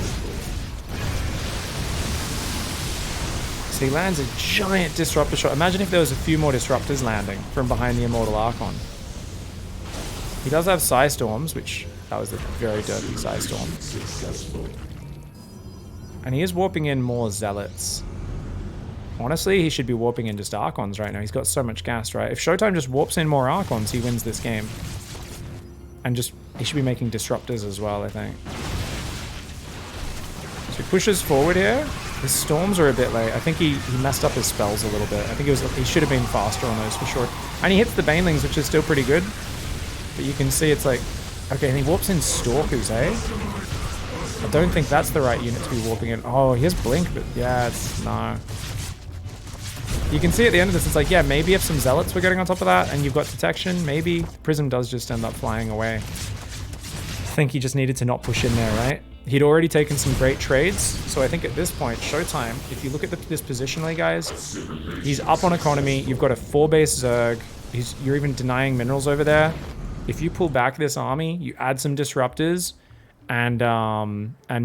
So he lands a giant Disruptor shot. Imagine if there was a few more Disruptors landing from behind the Immortal Archon. He does have Psy Storms, which that was a very dirty Psy Storm. And he is warping in more Zealots. Honestly, he should be warping in just Archons right now. He's got so much gas, right? If Showtime just warps in more Archons, he wins this game. And just, he should be making Disruptors as well, I think. So he pushes forward here. His Storms are a bit late. I think he messed up his spells a little bit. I think he should have been faster on those for sure. And he hits the Banelings, which is still pretty good. But you can see it's like, okay, and he warps in Stalkers, eh? I don't think that's the right unit to be warping in. Oh, he has Blink, but yeah, it's, no. You can see at the end of this, it's like, yeah, maybe if some Zealots were getting on top of that and you've got Detection, maybe Prism does just end up flying away. I think he just needed to not push in there, right? He'd already taken some great trades, so I think at this point, Showtime, if you look at this positionally, guys, he's up on economy, you've got a 4-base Zerg, you're even denying minerals over there. If you pull back this army, you add some Disruptors and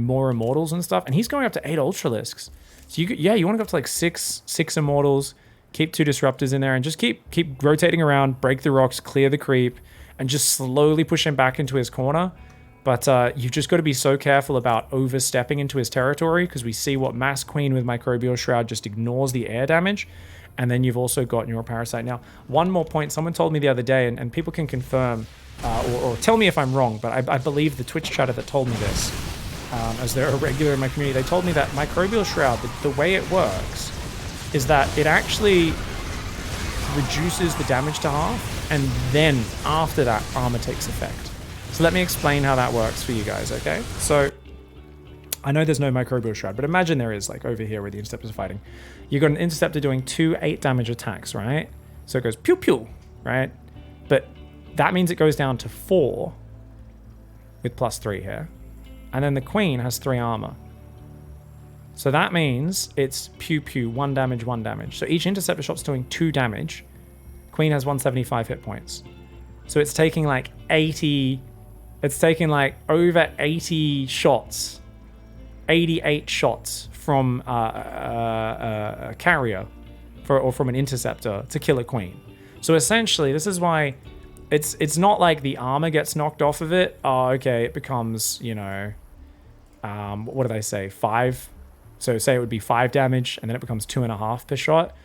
more Immortals and stuff, and he's going up to 8 Ultralisks. So you want to go up to like six Immortals, keep 2 Disruptors in there, and just keep rotating around, break the rocks, clear the creep, and just slowly push him back into his corner. But you've just got to be so careful about overstepping into his territory, because we see what Mass Queen with Microbial Shroud just ignores the air damage. And then you've also got Neural Parasite. Now, one more point. Someone told me the other day, and people can confirm or tell me if I'm wrong, but I believe the Twitch chatter that told me this, as they're a regular in my community, they told me that Microbial Shroud, the way it works is that it actually reduces the damage to half, and then after that, armor takes effect. So let me explain how that works for you guys, okay? So I know there's no Microbial Shroud, but imagine there is, like over here where the Interceptors are fighting. You've got an Interceptor doing 2 8-damage attacks, right? So it goes pew pew, right? But that means it goes down to 4 with +3 here. And then the Queen has 3 armor. So that means it's pew pew, 1 damage, 1 damage. So each Interceptor shot's doing 2 damage. Queen has 175 hit points. So it's taking like 80, it's taking like over 80 shots, 88 shots from a carrier or from an Interceptor to kill a Queen. So essentially, this is why it's not like the armor gets knocked off of it. Oh, okay, it becomes, you know, what do they say, 5? So say it would be 5 damage, and then it becomes 2.5 per shot.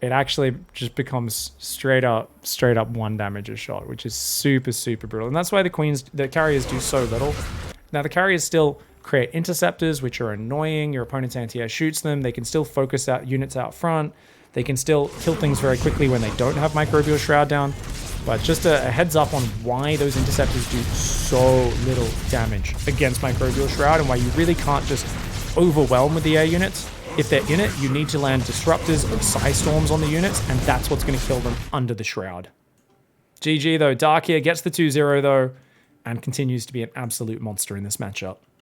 It actually just becomes straight up 1 damage a shot, which is super, super brutal. And that's why the carriers do so little. Now, the carriers still create Interceptors, which are annoying. Your opponent's anti-air shoots them. They can still focus out units out front. They can still kill things very quickly when they don't have Microbial Shroud down. But just a heads up on why those interceptors do so little damage against Microbial Shroud and why you really can't just overwhelm with the air units. If they're in it, you need to land disruptors or psi storms on the units, and that's what's going to kill them under the Shroud. GG though, Dark here gets the 2-0 though, and continues to be an absolute monster in this matchup.